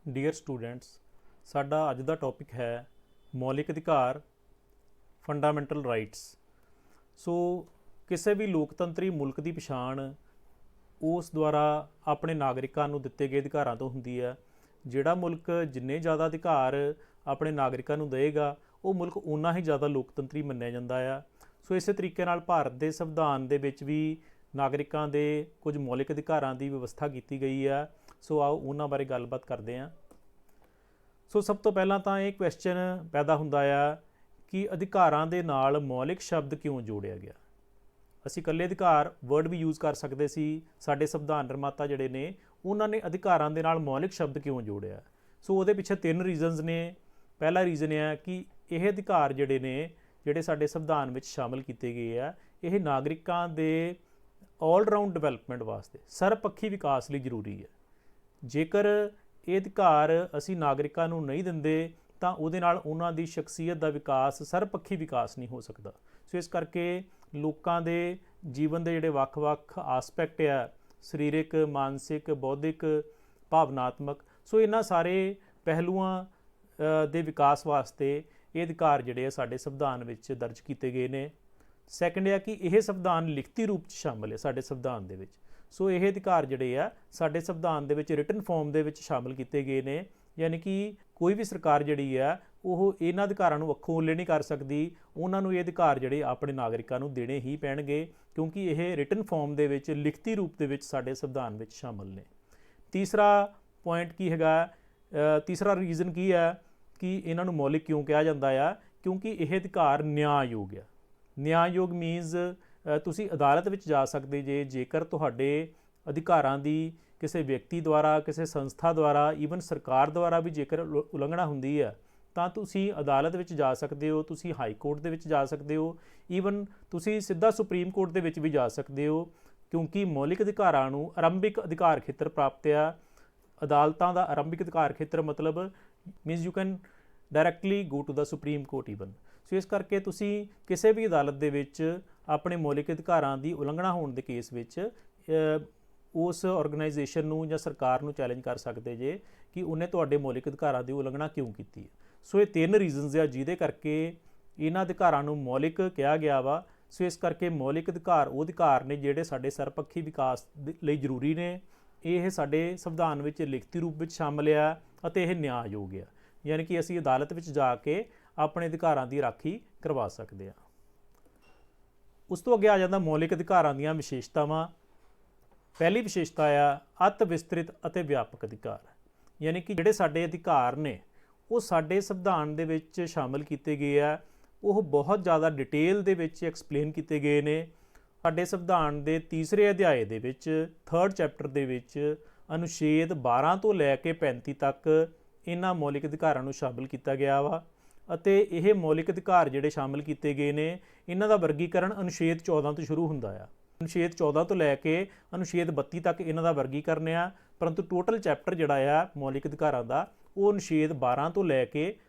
Dear students, ਸਾਡਾ ਅੱਜ ਦਾ topic ਹੈ ਮੌਲਿਕ ਅਧਿਕਾਰ ਫੰਡਾਮੈਂਟਲ ਰਾਈਟਸ। ਸੋ ਕਿਸੇ ਵੀ ਲੋਕਤੰਤਰੀ ਮੁਲਕ ਦੀ ਪਛਾਣ ਉਸ ਦੁਆਰਾ ਆਪਣੇ ਨਾਗਰਿਕਾਂ ਨੂੰ ਦਿੱਤੇ ਗਏ ਅਧਿਕਾਰਾਂ ਤੋਂ ਹੁੰਦੀ ਹੈ। ਜਿਹੜਾ ਮੁਲਕ ਜਿੰਨੇ ਜ਼ਿਆਦਾ ਅਧਿਕਾਰ ਆਪਣੇ ਨਾਗਰਿਕਾਂ ਨੂੰ ਦੇਵੇਗਾ ਉਹ ਮੁਲਕ ਓਨਾ ਹੀ ਜ਼ਿਆਦਾ ਲੋਕਤੰਤਰੀ ਮੰਨਿਆ ਜਾਂਦਾ ਆ। ਸੋ ਇਸੇ ਤਰੀਕੇ ਨਾਲ ਭਾਰਤ ਦੇ ਸੰਵਿਧਾਨ ਦੇ ਵਿੱਚ ਵੀ ਨਾਗਰਿਕਾਂ ਦੇ ਕੁਝ ਮੌਲਿਕ ਅਧਿਕਾਰਾਂ ਦੀ ਵਿਵਸਥਾ ਕੀਤੀ ਗਈ ਆ। ਸੋ ਆਓ ਉਹਨਾਂ ਬਾਰੇ ਗੱਲਬਾਤ ਕਰਦੇ ਹਾਂ। ਸੋ ਸਭ ਤੋਂ ਪਹਿਲਾਂ ਤਾਂ ਇਹ ਕੁਐਸਚਨ ਪੈਦਾ ਹੁੰਦਾ ਆ ਕਿ ਅਧਿਕਾਰਾਂ ਦੇ ਨਾਲ ਮੌਲਿਕ ਸ਼ਬਦ ਕਿਉਂ ਜੋੜਿਆ ਗਿਆ। ਅਸੀਂ ਇਕੱਲੇ ਅਧਿਕਾਰ ਵਰਡ ਵੀ ਯੂਜ਼ ਕਰ ਸਕਦੇ ਸੀ। ਸਾਡੇ ਸੰਵਿਧਾਨ ਨਿਰਮਾਤਾ ਜਿਹੜੇ ਨੇ ਉਹਨਾਂ ਨੇ ਅਧਿਕਾਰਾਂ ਦੇ ਨਾਲ ਮੌਲਿਕ ਸ਼ਬਦ ਕਿਉਂ ਜੋੜਿਆ। ਸੋ ਉਹਦੇ ਪਿੱਛੇ 3 ਰੀਜ਼ਨਸ ਨੇ। ਪਹਿਲਾ ਰੀਜ਼ਨ ਇਹ ਹੈ ਕਿ ਇਹ ਅਧਿਕਾਰ ਜਿਹੜੇ ਸਾਡੇ ਸੰਵਿਧਾਨ ਵਿੱਚ ਸ਼ਾਮਲ ਕੀਤੇ ਗਏ ਆ, ਇਹ ਨਾਗਰਿਕਾਂ ਦੇ ਆਲ-ਰਾਊਂਡ ਡਿਵੈਲਪਮੈਂਟ ਵਾਸਤੇ ਸਰਬਪੱਖੀ ਵਿਕਾਸ ਲਈ ਜ਼ਰੂਰੀ ਹੈ। ਜੇਕਰ ਇਹ ਅਧਿਕਾਰ ਅਸੀਂ ਨਾਗਰਿਕਾਂ ਨੂੰ ਨਹੀਂ ਦਿੰਦੇ ਤਾਂ ਉਹਦੇ ਨਾਲ ਉਹਨਾਂ ਦੀ ਸ਼ਖਸੀਅਤ ਦਾ ਵਿਕਾਸ ਸਰਬਪੱਖੀ ਵਿਕਾਸ ਨਹੀਂ ਹੋ ਸਕਦਾ। ਸੋ ਇਸ ਕਰਕੇ ਲੋਕਾਂ ਦੇ ਜੀਵਨ ਦੇ ਜਿਹੜੇ ਵੱਖ-ਵੱਖ ਆਸਪੈਕਟ ਆ, ਸਰੀਰਕ, ਮਾਨਸਿਕ, ਬੌਧਿਕ, ਭਾਵਨਾਤਮਕ, ਸੋ ਇਹਨਾਂ ਸਾਰੇ ਪਹਿਲੂਆਂ ਦੇ ਵਿਕਾਸ ਵਾਸਤੇ ਇਹ ਅਧਿਕਾਰ ਜਿਹੜੇ ਆ ਸਾਡੇ ਸੰਵਿਧਾਨ ਵਿੱਚ ਦਰਜ ਕੀਤੇ ਗਏ ਨੇ। ਸੈਕੰਡ ਹੈ ਕਿ ਇਹ ਸੰਵਿਧਾਨ ਲਿਖਤੀ ਰੂਪ 'ਚ ਸ਼ਾਮਲ ਹੈ ਸਾਡੇ ਸੰਵਿਧਾਨ ਦੇ ਵਿੱਚ। ਸੋ ਇਹ ਅਧਿਕਾਰ ਜਿਹੜੇ ਆ ਸਾਡੇ ਸੰਵਿਧਾਨ ਦੇ ਵਿੱਚ ਰਿਟਨ ਫਾਰਮ ਦੇ ਵਿੱਚ ਸ਼ਾਮਲ ਕੀਤੇ ਗਏ ਨੇ। ਯਾਨੀ ਕਿ ਕੋਈ ਵੀ ਸਰਕਾਰ ਜਿਹੜੀ ਆ ਉਹ ਇਹਨਾਂ ਅਧਿਕਾਰਾਂ ਨੂੰ ਅੱਖੋਂ ਓਹਲੇ ਨਹੀਂ ਕਰ ਸਕਦੀ। ਉਹਨਾਂ ਨੂੰ ਇਹ ਅਧਿਕਾਰ ਜਿਹੜੇ ਆਪਣੇ ਨਾਗਰਿਕਾਂ ਨੂੰ ਦੇਣੇ ਹੀ ਪੈਣਗੇ ਕਿਉਂਕਿ ਇਹ ਰਿਟਨ ਫਾਰਮ ਦੇ ਵਿੱਚ ਲਿਖਤੀ ਰੂਪ ਦੇ ਵਿੱਚ ਸਾਡੇ ਸੰਵਿਧਾਨ ਵਿੱਚ ਸ਼ਾਮਲ ਨੇ। ਤੀਸਰਾ ਪੁਆਇੰਟ ਕੀ ਹੈਗਾ, ਤੀਸਰਾ ਰੀਜ਼ਨ ਕੀ ਹੈ ਕਿ ਇਹਨਾਂ ਨੂੰ ਮੌਲਿਕ ਕਿਉਂ ਕਿਹਾ ਜਾਂਦਾ ਆ, ਕਿਉਂਕਿ ਇਹ ਅਧਿਕਾਰ ਨਿਆਂਯੋਗ ਆ। ਨਿਆਂਯੋਗ ਮੀਨਸ ਤੁਸੀਂ ਅਦਾਲਤ ਵਿੱਚ ਜਾ ਸਕਦੇ ਜੇਕਰ ਤੁਹਾਡੇ ਅਧਿਕਾਰਾਂ ਦੀ ਕਿਸੇ ਵਿਅਕਤੀ ਦੁਆਰਾ, ਕਿਸੇ ਸੰਸਥਾ ਦੁਆਰਾ, ਈਵਨ ਸਰਕਾਰ ਦੁਆਰਾ ਵੀ ਜੇਕਰ ਉਲੰਘਣਾ ਹੁੰਦੀ ਹੈ ਤਾਂ ਤੁਸੀਂ ਅਦਾਲਤ ਵਿੱਚ ਜਾ ਸਕਦੇ ਹੋ, ਤੁਸੀਂ ਹਾਈ ਕੋਰਟ ਦੇ ਵਿੱਚ ਜਾ ਸਕਦੇ ਹੋ, ਈਵਨ ਤੁਸੀਂ ਸਿੱਧਾ ਸੁਪਰੀਮ ਕੋਰਟ ਦੇ ਵਿੱਚ ਵੀ ਜਾ ਸਕਦੇ ਹੋ ਕਿਉਂਕਿ ਮੌਲਿਕ ਅਧਿਕਾਰਾਂ ਨੂੰ ਆਰੰਭਿਕ ਅਧਿਕਾਰ ਖੇਤਰ ਪ੍ਰਾਪਤ ਆ। ਅਦਾਲਤਾਂ ਦਾ ਆਰੰਭਿਕ ਅਧਿਕਾਰ ਖੇਤਰ ਮਤਲਬ means you can directly go to the supreme court even. So ਇਸ ਕਰਕੇ ਤੁਸੀਂ ਕਿਸੇ ਵੀ ਅਦਾਲਤ ਦੇ ਵਿੱਚ ਆਪਣੇ ਮੌਲਿਕ ਅਧਿਕਾਰਾਂ ਦੀ ਉਲੰਘਣਾ ਹੋਣ ਦੇ ਕੇਸ ਵਿੱਚ ਉਸ ਆਰਗੇਨਾਈਜੇਸ਼ਨ ਨੂੰ ਜਾਂ ਸਰਕਾਰ ਨੂੰ ਚੈਲੰਜ ਕਰ ਸਕਦੇ ਜੇ ਕਿ ਉਹਨੇ ਤੁਹਾਡੇ ਮੌਲਿਕ ਅਧਿਕਾਰਾਂ ਦੀ ਉਲੰਘਣਾ ਕਿਉਂ ਕੀਤੀ ਹੈ। ਸੋ ਇਹ 3 ਰੀਜ਼ਨਸ ਆ ਜਿਹਦੇ ਕਰਕੇ ਇਹਨਾਂ ਅਧਿਕਾਰਾਂ ਨੂੰ ਮੌਲਿਕ ਕਿਹਾ ਗਿਆ ਵਾ। ਸੋ ਇਸ ਕਰਕੇ ਮੌਲਿਕ ਅਧਿਕਾਰ ਉਹ ਅਧਿਕਾਰ ਨੇ ਜਿਹੜੇ ਸਾਡੇ ਸਰਬਪੱਖੀ ਵਿਕਾਸ ਲਈ ਜ਼ਰੂਰੀ ਨੇ। ਇਹ ਸਾਡੇ ਸੰਵਿਧਾਨ ਵਿੱਚ ਲਿਖਤੀ ਰੂਪ ਵਿੱਚ ਸ਼ਾਮਲ ਆ ਅਤੇ ਇਹ ਨਿਆਂਯੋਗ ਆ, ਯਾਨੀ ਕਿ ਅਸੀਂ ਅਦਾਲਤ ਵਿੱਚ ਜਾ ਕੇ ਆਪਣੇ ਅਧਿਕਾਰਾਂ ਦੀ ਰਾਖੀ ਕਰਵਾ ਸਕਦੇ ਹਾਂ। ਉਸ ਤੋਂ ਅੱਗੇ ਆ ਜਾਂਦਾ ਮੌਲਿਕ ਅਧਿਕਾਰਾਂ ਦੀਆਂ ਵਿਸ਼ੇਸ਼ਤਾਵਾਂ। ਪਹਿਲੀ ਵਿਸ਼ੇਸ਼ਤਾ ਆ ਅਤ ਵਿਸਤ੍ਰਿਤ ਅਤੇ ਵਿਆਪਕ ਅਧਿਕਾਰ, ਯਾਨੀ ਕਿ ਜਿਹੜੇ ਸਾਡੇ ਅਧਿਕਾਰ ਨੇ ਉਹ ਸਾਡੇ ਸੰਵਿਧਾਨ ਦੇ ਵਿੱਚ ਸ਼ਾਮਲ ਕੀਤੇ ਗਏ ਆ, ਉਹ ਬਹੁਤ ਜ਼ਿਆਦਾ ਡਿਟੇਲ ਦੇ ਵਿੱਚ ਐਕਸਪਲੇਨ ਕੀਤੇ ਗਏ ਨੇ। ਸਾਡੇ ਸੰਵਿਧਾਨ ਦੇ 3ਰੇ ਅਧਿਆਏ ਦੇ ਵਿੱਚ 3rd ਚੈਪਟਰ ਦੇ ਵਿੱਚ ਅਨੁਛੇਦ 12 ਤੋਂ ਲੈ ਕੇ 35 ਤੱਕ ਇਹਨਾਂ ਮੌਲਿਕ ਅਧਿਕਾਰਾਂ ਨੂੰ ਸ਼ਾਮਲ ਕੀਤਾ ਗਿਆ ਵਾ ਅਤੇ ਇਹ ਮੌਲਿਕ ਅਧਿਕਾਰ ਜਿਹੜੇ ਸ਼ਾਮਲ ਕੀਤੇ ਗਏ ਨੇ ਇਹਨਾਂ ਦਾ ਵਰਗੀਕਰਨ ਅਨੁਛੇਦ 14 ਤੋਂ ਸ਼ੁਰੂ ਹੁੰਦਾ ਆ। ਅਨੁਛੇਦ 14 ਤੋਂ ਲੈ ਕੇ ਅਨੁਛੇਦ 32 ਤੱਕ ਇਹਨਾਂ ਦਾ ਵਰਗੀਕਰਨ ਆ, ਪਰੰਤੂ ਟੋਟਲ ਚੈਪਟਰ ਜਿਹੜਾ ਆ ਮੌਲਿਕ ਅਧਿਕਾਰਾਂ ਦਾ ਉਹ ਅਨੁਛੇਦ 12 ਤੋਂ ਲੈ ਕੇ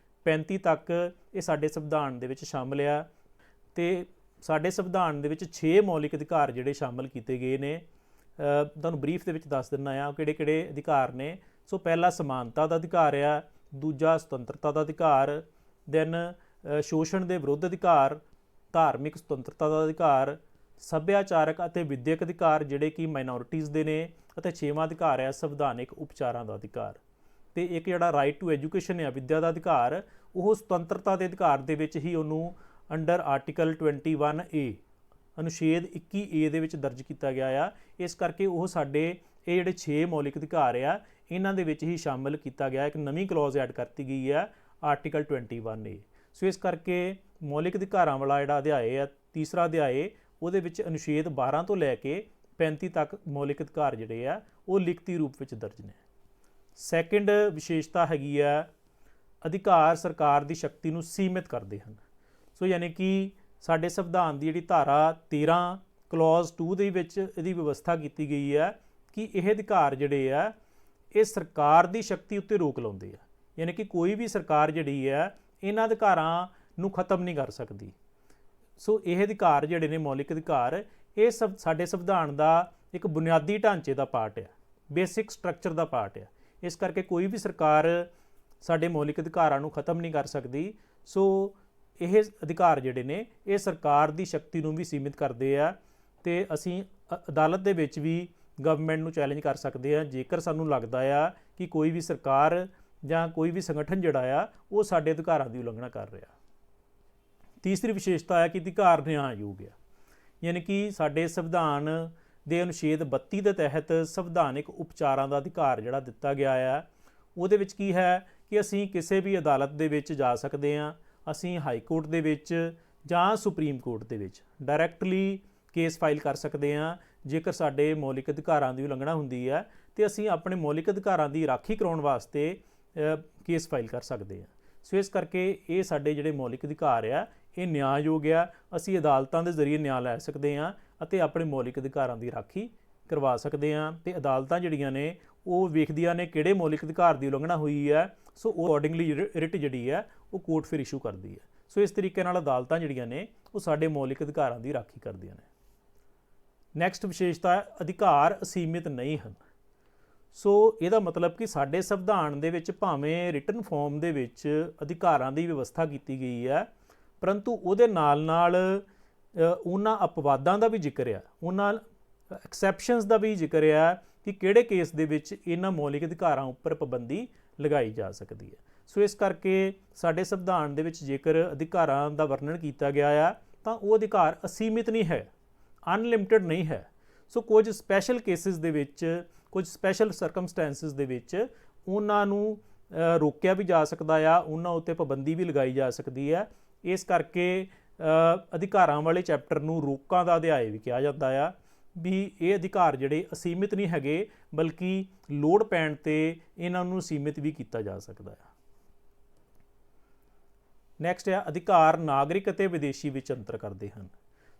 35 ਤੱਕ ਇਹ ਸਾਡੇ ਸੰਵਿਧਾਨ ਦੇ ਵਿੱਚ ਸ਼ਾਮਲ ਆ। ਤੇ ਸਾਡੇ ਸੰਵਿਧਾਨ ਦੇ ਵਿੱਚ 6 ਮੌਲਿਕ ਅਧਿਕਾਰ ਜਿਹੜੇ ਸ਼ਾਮਲ ਕੀਤੇ ਗਏ ਨੇ। ਤੁਹਾਨੂੰ ਬਰੀਫ ਦੇ ਵਿੱਚ ਦੱਸ ਦਿੰਦਾ ਆ ਕਿਹੜੇ-ਕਿਹੜੇ ਅਧਿਕਾਰ ਨੇ। ਸੋ ਪਹਿਲਾ ਸਮਾਨਤਾ ਦਾ ਅਧਿਕਾਰ ਆ, ਦੂਜਾ ਸੁਤੰਤਰਤਾ ਦਾ ਅਧਿਕਾਰ, ਦੈਨ ਸ਼ੋਸ਼ਣ ਦੇ ਵਿਰੁੱਧ ਅਧਿਕਾਰ, ਧਾਰਮਿਕ ਸੁਤੰਤਰਤਾ ਦਾ ਅਧਿਕਾਰ, ਸੱਭਿਆਚਾਰਕ ਅਤੇ ਵਿਦਿਅਕ ਅਧਿਕਾਰ ਜਿਹੜੇ ਕਿ ਮਾਈਨੋਰਿਟੀਜ਼ ਦੇ ਨੇ, ਅਤੇ 6ਵਾਂ ਅਧਿਕਾਰ ਆ ਸੰਵਿਧਾਨਿਕ ਉਪਚਾਰਾਂ ਦਾ ਅਧਿਕਾਰ। ਤੇ ਇੱਕ ਜਿਹੜਾ ਰਾਈਟ ਟੂ ਐਜੂਕੇਸ਼ਨ ਆ, ਵਿੱਦਿਆ ਦਾ ਅਧਿਕਾਰ, ਉਹ ਸੁਤੰਤਰਤਾ ਦੇ ਅਧਿਕਾਰ ਦੇ ਵਿੱਚ ਹੀ ਉਹਨੂੰ ਅੰਡਰ ਆਰਟੀਕਲ 21A ਅਨੁਛੇਦ 21A ਦੇ ਵਿੱਚ ਦਰਜ ਕੀਤਾ ਗਿਆ ਆ। ਇਸ ਕਰਕੇ ਉਹ ਸਾਡੇ ਇਹ ਜਿਹੜੇ 6 ਮੌਲਿਕ ਅਧਿਕਾਰ ਆ ਇਹਨਾਂ ਦੇ ਵਿੱਚ ਹੀ ਸ਼ਾਮਲ ਕੀਤਾ ਗਿਆ। ਇੱਕ ਨਵੀਂ ਕਲੌਜ਼ ਐਡ ਕਰਤੀ ਗਈ ਆ ਆਰਟੀਕਲ 21A। ਸੋ ਇਸ ਕਰਕੇ ਮੌਲਿਕ ਅਧਿਕਾਰਾਂ ਵਾਲਾ ਜਿਹੜਾ ਅਧਿਆਏ ਆ, 3ਰਾ ਅਧਿਆਏ, ਉਹਦੇ ਵਿੱਚ ਅਨੁਛੇਦ 12 ਤੋਂ ਲੈ ਕੇ 35 ਤੱਕ ਮੌਲਿਕ ਅਧਿਕਾਰ ਜਿਹੜੇ ਆ ਉਹ ਲਿਖਤੀ ਰੂਪ ਵਿੱਚ ਦਰਜ ਨੇ। ਸੈਕਿੰਡ ਵਿਸ਼ੇਸ਼ਤਾ ਹੈਗੀ ਆ ਅਧਿਕਾਰ ਸਰਕਾਰ ਦੀ ਸ਼ਕਤੀ ਨੂੰ ਸੀਮਿਤ ਕਰਦੇ ਹਨ। ਸੋ ਯਾਨੀ ਕਿ ਸਾਡੇ ਸੰਵਿਧਾਨ ਦੀ ਜਿਹੜੀ ਧਾਰਾ 13 ਕਲੌਜ਼ 2 ਦੇ ਵਿੱਚ ਇਹਦੀ ਵਿਵਸਥਾ ਕੀਤੀ ਗਈ ਹੈ ਕਿ ਇਹ ਅਧਿਕਾਰ ਜਿਹੜੇ ਆ ਇਹ ਸਰਕਾਰ ਦੀ ਸ਼ਕਤੀ ਉੱਤੇ ਰੋਕ ਲਾਉਂਦੇ ਆ, ਯਾਨੀ ਕਿ ਕੋਈ ਵੀ ਸਰਕਾਰ ਜਿਹੜੀ ਹੈ ਇਹਨਾਂ ਅਧਿਕਾਰਾਂ ਨੂੰ ਖਤਮ ਨਹੀਂ ਕਰ ਸਕਦੀ। ਸੋ ਇਹ ਅਧਿਕਾਰ ਜਿਹੜੇ ਨੇ ਮੌਲਿਕ ਅਧਿਕਾਰ, ਇਹ ਸਭ ਸਾਡੇ ਸੰਵਿਧਾਨ ਦਾ ਇੱਕ ਬੁਨਿਆਦੀ ਢਾਂਚੇ ਦਾ ਪਾਰਟ ਆ, ਬੇਸਿਕ ਸਟਰਕਚਰ ਦਾ ਪਾਰਟ ਆ। ਇਸ ਕਰਕੇ ਕੋਈ ਵੀ ਸਰਕਾਰ ਸਾਡੇ ਮੌਲਿਕ ਅਧਿਕਾਰਾਂ ਨੂੰ ਖਤਮ ਨਹੀਂ ਕਰ ਸਕਦੀ। ਸੋ ਇਹ ਅਧਿਕਾਰ ਜਿਹੜੇ ਨੇ ਇਹ ਸਰਕਾਰ ਦੀ ਸ਼ਕਤੀ ਨੂੰ ਵੀ ਸੀਮਿਤ ਕਰਦੇ ਆ, ਅਤੇ ਅਸੀਂ ਅਦਾਲਤ ਦੇ ਵਿੱਚ ਵੀ ਗਵਰਨਮੈਂਟ ਨੂੰ ਚੈਲੰਜ ਕਰ ਸਕਦੇ ਹਾਂ ਜੇਕਰ ਸਾਨੂੰ ਲੱਗਦਾ ਆ ਕਿ ਕੋਈ ਵੀ ਸਰਕਾਰ ਜਾਂ ਕੋਈ ਵੀ ਸੰਗਠਨ ਜਿਹੜਾ ਆ ਉਹ ਸਾਡੇ ਅਧਿਕਾਰਾਂ ਦੀ ਉਲੰਘਣਾ ਕਰ ਰਿਹਾ। ਤੀਸਰੀ ਵਿਸ਼ੇਸ਼ਤਾ ਹੈ ਕਿ ਅਧਿਕਾਰ ਨਿਆਂਯੋਗ ਆ, ਯਾਨੀ ਕਿ ਸਾਡੇ ਸੰਵਿਧਾਨ ਦੇ ਅਨੁਛੇਦ 32 ਦੇ ਤਹਿਤ ਸੰਵਿਧਾਨਿਕ ਉਪਚਾਰਾਂ ਦਾ ਅਧਿਕਾਰ ਜਿਹੜਾ ਦਿੱਤਾ ਗਿਆ ਆ, ਉਹਦੇ ਵਿੱਚ ਕੀ ਹੈ ਕਿ ਅਸੀਂ ਕਿਸੇ ਵੀ ਅਦਾਲਤ ਦੇ ਵਿੱਚ ਜਾ ਸਕਦੇ ਹਾਂ, ਅਸੀਂ ਹਾਈ ਕੋਰਟ ਦੇ ਵਿੱਚ ਜਾਂ ਸੁਪਰੀਮ ਕੋਰਟ ਦੇ ਵਿੱਚ ਡਾਇਰੈਕਟਲੀ ਕੇਸ ਫਾਈਲ ਕਰ ਸਕਦੇ ਹਾਂ ਜੇਕਰ ਸਾਡੇ ਮੌਲਿਕ ਅਧਿਕਾਰਾਂ ਦੀ ਉਲੰਘਣਾ ਹੁੰਦੀ ਹੈ, ਅਤੇ ਅਸੀਂ ਆਪਣੇ ਮੌਲਿਕ ਅਧਿਕਾਰਾਂ ਦੀ ਰਾਖੀ ਕਰਾਉਣ ਵਾਸਤੇ ਕੇਸ ਫਾਈਲ ਕਰ ਸਕਦੇ ਹਾਂ। ਸੋ ਇਸ ਕਰਕੇ ਇਹ ਸਾਡੇ ਜਿਹੜੇ ਮੌਲਿਕ ਅਧਿਕਾਰ ਆ ਇਹ ਨਿਆਂਯੋਗ ਆ, ਅਸੀਂ ਅਦਾਲਤਾਂ ਦੇ ਜ਼ਰੀਏ ਨਿਆਂ ਲੈ ਸਕਦੇ ਹਾਂ ਅਤੇ ਆਪਣੇ ਮੌਲਿਕ ਅਧਿਕਾਰਾਂ ਦੀ ਰਾਖੀ ਕਰਵਾ ਸਕਦੇ ਹਾਂ, ਅਤੇ ਅਦਾਲਤਾਂ ਜਿਹੜੀਆਂ ਨੇ ਉਹ ਵੇਖਦੀਆਂ ਨੇ ਕਿਹੜੇ ਮੌਲਿਕ ਅਧਿਕਾਰ ਦੀ ਉਲੰਘਣਾ ਹੋਈ ਹੈ, ਸੋ ਉਹ ਅਕੋਰਡਿੰਗਲੀ ਰਿਟ ਜਿਹੜੀ ਹੈ ਉਹ ਕੋਰਟ ਫਿਰ ਇਸ਼ੂ ਕਰਦੀ ਹੈ। ਸੋ ਇਸ ਤਰੀਕੇ ਨਾਲ ਅਦਾਲਤਾਂ ਜਿਹੜੀਆਂ ਨੇ ਉਹ ਸਾਡੇ ਮੌਲਿਕ ਅਧਿਕਾਰਾਂ ਦੀ ਰਾਖੀ ਕਰਦੀਆਂ ਨੇ। ਨੈਕਸਟ ਵਿਸ਼ੇਸ਼ਤਾ ਹੈ ਅਧਿਕਾਰ ਅਸੀਮਿਤ ਨਹੀਂ ਹਨ। ਸੋ ਇਹਦਾ ਮਤਲਬ ਕਿ ਸਾਡੇ ਸੰਵਿਧਾਨ ਦੇ ਵਿੱਚ ਭਾਵੇਂ ਰਿਟਨ ਫਾਰਮ ਦੇ ਵਿੱਚ ਅਧਿਕਾਰਾਂ ਦੀ ਵਿਵਸਥਾ ਕੀਤੀ ਗਈ ਹੈ, ਪਰੰਤੂ ਉਹਦੇ ਨਾਲ ਨਾਲ ਉਹਨਾਂ ਅਪਵਾਦਾਂ ਦਾ ਵੀ ਜ਼ਿਕਰ ਆ, ਉਹਨਾਂ ਐਕਸੈਪਸ਼ਨਸ ਦਾ ਵੀ ਜ਼ਿਕਰ ਆ ਕਿ ਕਿਹੜੇ ਕੇਸ ਦੇ ਵਿੱਚ ਇਹਨਾਂ ਮੌਲਿਕ ਅਧਿਕਾਰਾਂ ਉੱਪਰ ਪਾਬੰਦੀ ਲਗਾਈ ਜਾ ਸਕਦੀ ਹੈ। ਸੋ ਇਸ ਕਰਕੇ ਸਾਡੇ ਸੰਵਿਧਾਨ ਦੇ ਵਿੱਚ ਜੇਕਰ ਅਧਿਕਾਰਾਂ ਦਾ ਵਰਣਨ ਕੀਤਾ ਗਿਆ ਆ ਤਾਂ ਉਹ ਅਧਿਕਾਰ ਅਸੀਮਿਤ ਨਹੀਂ ਹੈ, ਅਨਲਿਮਿਟਿਡ ਨਹੀਂ ਹੈ। ਸੋ ਕੁਝ ਸਪੈਸ਼ਲ ਕੇਸਿਸ ਦੇ ਵਿੱਚ, ਕੁਝ ਸਪੈਸ਼ਲ ਸਰਕਮਸਟੈਂਸਿਸ ਦੇ ਵਿੱਚ ਉਹਨਾਂ ਨੂੰ ਰੋਕਿਆ ਵੀ ਜਾ ਸਕਦਾ ਆ, ਉਹਨਾਂ ਉੱਤੇ ਪਾਬੰਦੀ ਵੀ ਲਗਾਈ ਜਾ ਸਕਦੀ ਹੈ। ਇਸ ਕਰਕੇ ਅਧਿਕਾਰਾਂ ਵਾਲੇ ਚੈਪਟਰ ਨੂੰ ਰੋਕਾਂ ਦਾ ਅਧਿਆਇ ਵੀ ਕਿਹਾ ਜਾਂਦਾ ਆ, ਵੀ ਇਹ ਅਧਿਕਾਰ ਜਿਹੜੇ ਅਸੀਮਿਤ ਨਹੀਂ ਹੈਗੇ ਬਲਕਿ ਲੋੜ ਪੈਣ 'ਤੇ ਇਹਨਾਂ ਨੂੰ ਸੀਮਿਤ ਵੀ ਕੀਤਾ ਜਾ ਸਕਦਾ ਆ। ਨੈਕਸਟ ਹੈ ਅਧਿਕਾਰ ਨਾਗਰਿਕ ਅਤੇ ਵਿਦੇਸ਼ੀ ਵਿੱਚ ਅੰਤਰ ਕਰਦੇ ਹਨ।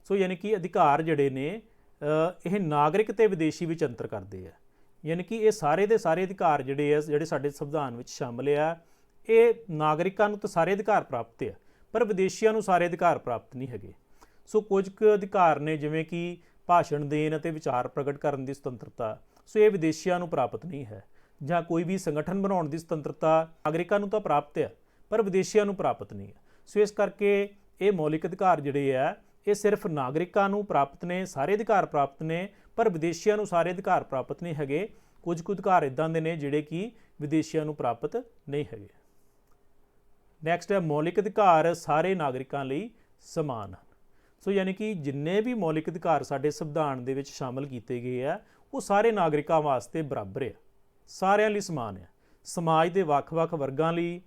ਸੋ ਯਾਨੀ ਕਿ ਅਧਿਕਾਰ ਜਿਹੜੇ ਨੇ ਇਹ ਨਾਗਰਿਕ ਅਤੇ ਵਿਦੇਸ਼ੀ ਵਿੱਚ ਅੰਤਰ ਕਰਦੇ ਆ, ਯਾਨੀ ਕਿ ਇਹ ਸਾਰੇ ਦੇ ਸਾਰੇ ਅਧਿਕਾਰ ਜਿਹੜੇ ਸਾਡੇ ਸੰਵਿਧਾਨ ਵਿੱਚ ਸ਼ਾਮਲ ਆ, ਇਹ ਨਾਗਰਿਕਾਂ ਨੂੰ ਤਾਂ ਸਾਰੇ ਅਧਿਕਾਰ ਪ੍ਰਾਪਤ ਆ, ਪਰ ਵਿਦੇਸ਼ੀਆਂ ਨੂੰ ਸਾਰੇ ਅਧਿਕਾਰ ਪ੍ਰਾਪਤ ਨਹੀਂ ਹੈਗੇ। ਸੋ ਕੁਝ ਕੁ ਅਧਿਕਾਰ ਨੇ ਜਿਵੇਂ ਕਿ ਭਾਸ਼ਣ ਦੇਣ ਅਤੇ ਵਿਚਾਰ ਪ੍ਰਗਟ ਕਰਨ ਦੀ ਸੁਤੰਤਰਤਾ, ਸੋ ਇਹ ਵਿਦੇਸ਼ੀਆਂ ਨੂੰ ਪ੍ਰਾਪਤ ਨਹੀਂ ਹੈ। ਜਾਂ ਕੋਈ ਵੀ ਸੰਗਠਨ ਬਣਾਉਣ ਦੀ ਸੁਤੰਤਰਤਾ ਨਾਗਰਿਕਾਂ ਨੂੰ ਤਾਂ ਪ੍ਰਾਪਤ ਹੈ ਪਰ ਵਿਦੇਸ਼ੀਆਂ ਨੂੰ ਪ੍ਰਾਪਤ ਨਹੀਂ ਹੈ। ਸੋ ਇਸ ਕਰਕੇ ਇਹ ਮੌਲਿਕ ਅਧਿਕਾਰ ਜਿਹੜੇ ਆ ਇਹ ਸਿਰਫ ਨਾਗਰਿਕਾਂ ਨੂੰ ਪ੍ਰਾਪਤ ਨੇ, ਸਾਰੇ ਅਧਿਕਾਰ ਪ੍ਰਾਪਤ ਨੇ, ਪਰ ਵਿਦੇਸ਼ੀਆਂ ਨੂੰ ਸਾਰੇ ਅਧਿਕਾਰ ਪ੍ਰਾਪਤ ਨਹੀਂ ਹੈਗੇ। ਕੁਝ ਕੁ ਅਧਿਕਾਰ ਇੱਦਾਂ ਦੇ ਨੇ ਜਿਹੜੇ ਕਿ ਵਿਦੇਸ਼ੀਆਂ ਨੂੰ ਪ੍ਰਾਪਤ ਨਹੀਂ ਹੈਗੇ। ਨੈਕਸਟ ਹੈ ਮੌਲਿਕ ਅਧਿਕਾਰ ਸਾਰੇ ਨਾਗਰਿਕਾਂ ਲਈ ਸਮਾਨ ਹਨ। ਸੋ ਯਾਨੀ ਕਿ ਜਿੰਨੇ ਵੀ ਮੌਲਿਕ ਅਧਿਕਾਰ ਸਾਡੇ ਸੰਵਿਧਾਨ ਦੇ ਵਿੱਚ ਸ਼ਾਮਲ ਕੀਤੇ ਗਏ ਆ ਉਹ ਸਾਰੇ ਨਾਗਰਿਕਾਂ ਵਾਸਤੇ ਬਰਾਬਰ ਆ, ਸਾਰਿਆਂ ਲਈ ਸਮਾਨ ਆ। ਸਮਾਜ ਦੇ ਵੱਖ-ਵੱਖ ਵਰਗਾਂ ਲਈ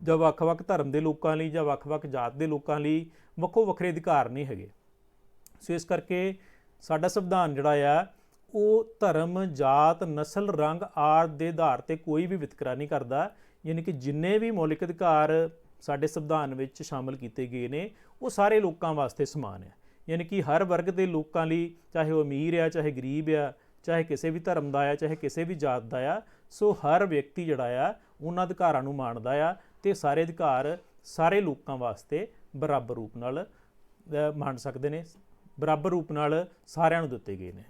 ਜਾਂ ਵੱਖ-ਵੱਖ ਧਰਮ ਦੇ ਲੋਕਾਂ ਲਈ ਜਾਂ ਵੱਖ-ਵੱਖ ਜਾਤ ਦੇ ਲੋਕਾਂ ਲਈ ਵੱਖੋ ਵੱਖਰੇ ਅਧਿਕਾਰ ਨਹੀਂ ਹੈਗੇ। ਸੋ ਇਸ ਕਰਕੇ ਸਾਡਾ ਸੰਵਿਧਾਨ ਜਿਹੜਾ ਆ ਉਹ ਧਰਮ, ਜਾਤ, ਨਸਲ, ਰੰਗ ਆਦਿ ਦੇ ਆਧਾਰ 'ਤੇ ਕੋਈ ਵੀ ਵਿਤਕਰਾ ਨਹੀਂ ਕਰਦਾ। ਯਾਨੀ ਕਿ ਜਿੰਨੇ ਵੀ ਮੌਲਿਕ ਅਧਿਕਾਰ ਸਾਡੇ ਸੰਵਿਧਾਨ ਵਿੱਚ ਸ਼ਾਮਲ ਕੀਤੇ ਗਏ ਨੇ ਉਹ ਸਾਰੇ ਲੋਕਾਂ ਵਾਸਤੇ ਸਮਾਨ ਹੈ। ਯਾਨੀ ਕਿ ਹਰ ਵਰਗ ਦੇ ਲੋਕਾਂ ਲਈ, ਚਾਹੇ ਉਹ ਅਮੀਰ ਆ, ਚਾਹੇ ਗਰੀਬ ਆ, ਚਾਹੇ ਕਿਸੇ ਵੀ ਧਰਮ ਦਾ ਆ, ਚਾਹੇ ਕਿਸੇ ਵੀ ਜਾਤ ਦਾ ਆ, ਸੋ ਹਰ ਵਿਅਕਤੀ ਜਿਹੜਾ ਆ ਉਹਨਾਂ ਅਧਿਕਾਰਾਂ ਨੂੰ ਮਾਣਦਾ ਆ ਅਤੇ ਸਾਰੇ ਅਧਿਕਾਰ ਸਾਰੇ ਲੋਕਾਂ ਵਾਸਤੇ ਬਰਾਬਰ ਰੂਪ ਨਾਲ ਮਾਣ ਸਕਦੇ ਨੇ, ਬਰਾਬਰ ਰੂਪ ਨਾਲ ਸਾਰਿਆਂ ਨੂੰ ਦਿੱਤੇ ਗਏ ਨੇ।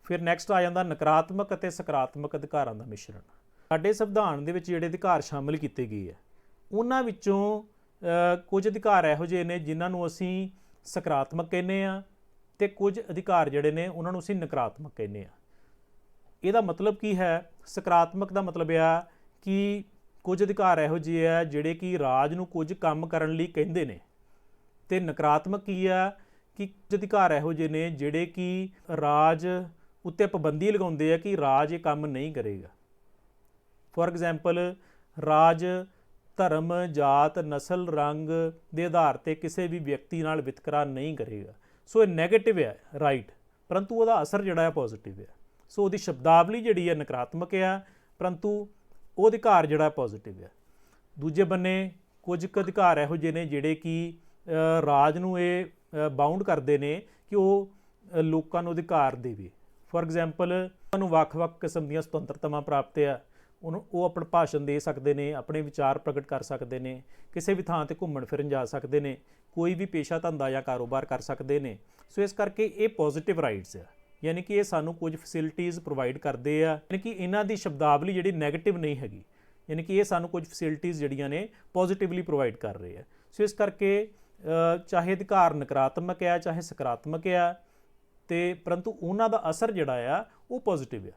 ਫਿਰ ਨੈਕਸਟ ਆ ਜਾਂਦਾ ਨਕਾਰਾਤਮਕ ਅਤੇ ਸਕਾਰਾਤਮਕ ਅਧਿਕਾਰਾਂ ਦਾ ਮਿਸ਼ਰਣ। ਸਾਡੇ ਸੰਵਿਧਾਨ ਦੇ ਵਿੱਚ ਜਿਹੜੇ ਅਧਿਕਾਰ ਸ਼ਾਮਲ ਕੀਤੇ ਗਏ ਆ ਉਹਨਾਂ ਵਿੱਚੋਂ ਕੁਝ ਅਧਿਕਾਰ ਇਹੋ ਜਿਹੇ ਨੇ ਜਿਨ੍ਹਾਂ ਨੂੰ ਅਸੀਂ ਸਕਾਰਾਤਮਕ ਕਹਿੰਦੇ ਹਾਂ ਅਤੇ ਕੁਝ ਅਧਿਕਾਰ ਜਿਹੜੇ ਨੇ ਉਹਨਾਂ ਨੂੰ ਅਸੀਂ ਨਕਾਰਾਤਮਕ ਕਹਿੰਦੇ ਹਾਂ। ਇਹਦਾ ਮਤਲਬ ਕੀ ਹੈ? ਸਕਾਰਾਤਮਕ ਦਾ ਮਤਲਬ ਆ ਕਿ ਕੁਝ ਅਧਿਕਾਰ ਇਹੋ ਜਿਹੇ ਆ ਜਿਹੜੇ ਕਿ ਰਾਜ ਨੂੰ ਕੁਝ ਕੰਮ ਕਰਨ ਲਈ ਕਹਿੰਦੇ ਨੇ, ਅਤੇ ਨਕਾਰਾਤਮਕ ਕੀ ਆ ਕਿ ਕੁਝ ਅਧਿਕਾਰ ਇਹੋ ਜਿਹੇ ਨੇ ਜਿਹੜੇ ਕਿ ਰਾਜ ਉੱਤੇ ਪਾਬੰਦੀ ਲਗਾਉਂਦੇ ਆ ਕਿ ਰਾਜ ਇਹ ਕੰਮ ਨਹੀਂ ਕਰੇਗਾ। ਫੋਰ ਐਗਜ਼ਾਮਪਲ, ਰਾਜ ਧਰਮ, ਜਾਤ, ਨਸਲ, ਰੰਗ ਦੇ ਆਧਾਰ 'ਤੇ ਕਿਸੇ ਵੀ ਵਿਅਕਤੀ ਨਾਲ ਵਿਤਕਰਾ ਨਹੀਂ ਕਰੇਗਾ। ਸੋ ਇਹ ਨੈਗੇਟਿਵ ਹੈ ਰਾਈਟ, ਪਰੰਤੂ ਉਹਦਾ ਅਸਰ ਜਿਹੜਾ ਹੈ ਪੋਜ਼ੀਟਿਵ ਹੈ। ਸੋ ਉਹਦੀ ਸ਼ਬਦਾਵਲੀ ਜਿਹੜੀ ਹੈ ਨਕਾਰਾਤਮਕ ਆ, ਪਰੰਤੂ ਉਹ ਅਧਿਕਾਰ ਜਿਹੜਾ ਪੋਜ਼ੀਟਿਵ ਹੈ। ਦੂਜੇ ਬੰਨੇ ਕੁਝ ਕੁ ਅਧਿਕਾਰ ਇਹੋ ਜਿਹੇ ਨੇ ਜਿਹੜੇ ਕਿ ਰਾਜ ਨੂੰ ਇਹ ਬਾਉਂਡ ਕਰਦੇ ਨੇ ਕਿ ਉਹ ਲੋਕਾਂ ਨੂੰ ਅਧਿਕਾਰ ਦੇਵੇ। ਫੋਰ ਐਗਜ਼ਾਮਪਲ, ਉਹਨੂੰ ਵੱਖ-ਵੱਖ ਕਿਸਮ ਦੀਆਂ ਸੁਤੰਤਰਤਾਵਾਂ ਪ੍ਰਾਪਤ ਆ, ਉਹ ਆਪਣਾ ਭਾਸ਼ਣ ਦੇ ਸਕਦੇ ਨੇ, ਆਪਣੇ ਵਿਚਾਰ ਪ੍ਰਗਟ ਕਰ ਸਕਦੇ ਨੇ, ਕਿਸੇ ਵੀ ਥਾਂ 'ਤੇ ਘੁੰਮਣ ਫਿਰਨ ਜਾ ਸਕਦੇ ਨੇ, ਕੋਈ ਵੀ ਪੇਸ਼ਾ ਧੰਦਾ ਜਾਂ ਕਾਰੋਬਾਰ ਕਰ ਸਕਦੇ ਨੇ। ਸੋ ਇਸ ਕਰਕੇ ਇਹ ਪੋਜ਼ੀਟਿਵ ਰਾਈਟਸ ਆ, ਯਾਨੀ ਕਿ ਇਹ ਸਾਨੂੰ ਕੁਝ ਫੈਸਿਲਿਟੀਜ਼ ਪ੍ਰੋਵਾਈਡ ਕਰਦੇ ਆ, ਯਾਨੀ ਕਿ ਇਹਨਾਂ ਦੀ ਸ਼ਬਦਾਵਲੀ ਜਿਹੜੀ ਨੈਗੇਟਿਵ ਨਹੀਂ ਹੈਗੀ, ਯਾਨੀ ਕਿ ਇਹ ਸਾਨੂੰ ਕੁਝ ਫੈਸਿਲਿਟੀਜ਼ ਜਿਹੜੀਆਂ ਨੇ ਪੋਜ਼ਿਟਿਵਲੀ ਪ੍ਰੋਵਾਈਡ ਕਰ ਰਹੇ ਆ। ਸੋ ਇਸ ਕਰਕੇ ਚਾਹੇ ਅਧਿਕਾਰ ਨਕਾਰਾਤਮਕ ਆ ਚਾਹੇ ਸਕਾਰਾਤਮਕ ਆ, ਤੇ ਪਰੰਤੂ ਉਹਨਾਂ ਦਾ ਅਸਰ ਜਿਹੜਾ ਆ ਉਹ ਪੋਜ਼ਿਟਿਵ ਆ।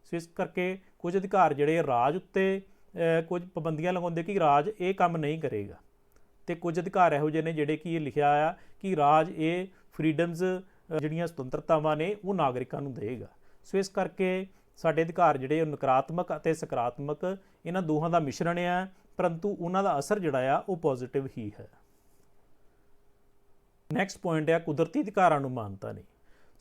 ਸੋ ਇਸ ਕਰਕੇ ਕੁਝ ਅਧਿਕਾਰ ਜਿਹੜੇ ਰਾਜ ਉੱਤੇ ਕੁਝ ਪਾਬੰਦੀਆਂ ਲਗਾਉਂਦੇ ਕਿ ਰਾਜ ਇਹ ਕੰਮ ਨਹੀਂ ਕਰੇਗਾ, ਤੇ ਕੁਝ ਅਧਿਕਾਰ ਇਹੋ ਜਿਹੇ ਨੇ ਜਿਹੜੇ ਕਿ ਇਹ ਲਿਖਿਆ ਆ ਕਿ ਰਾਜ ਇਹ ਫਰੀਡਮਸ ਜਿਹੜੀਆਂ ਸੁਤੰਤਰਤਾਵਾਂ ਨੇ ਉਹ ਨਾਗਰਿਕਾਂ ਨੂੰ ਦੇਗਾ। ਸੋ ਇਸ ਕਰਕੇ ਸਾਡੇ ਅਧਿਕਾਰ ਜਿਹੜੇ ਉਹ ਨਕਾਰਾਤਮਕ ਅਤੇ ਸਕਾਰਾਤਮਕ ਇਹਨਾਂ ਦੋਹਾਂ ਦਾ ਮਿਸ਼ਰਣ ਆ, ਪਰੰਤੂ ਉਹਨਾਂ ਦਾ ਅਸਰ ਜਿਹੜਾ ਆ ਉਹ ਪੋਜ਼ਿਟਿਵ ਹੀ ਹੈ। ਨੈਕਸਟ ਪੁਆਇੰਟ ਆ ਕੁਦਰਤੀ ਅਧਿਕਾਰਾਂ ਨੂੰ ਮਾਨਤਾ ਨਹੀਂ।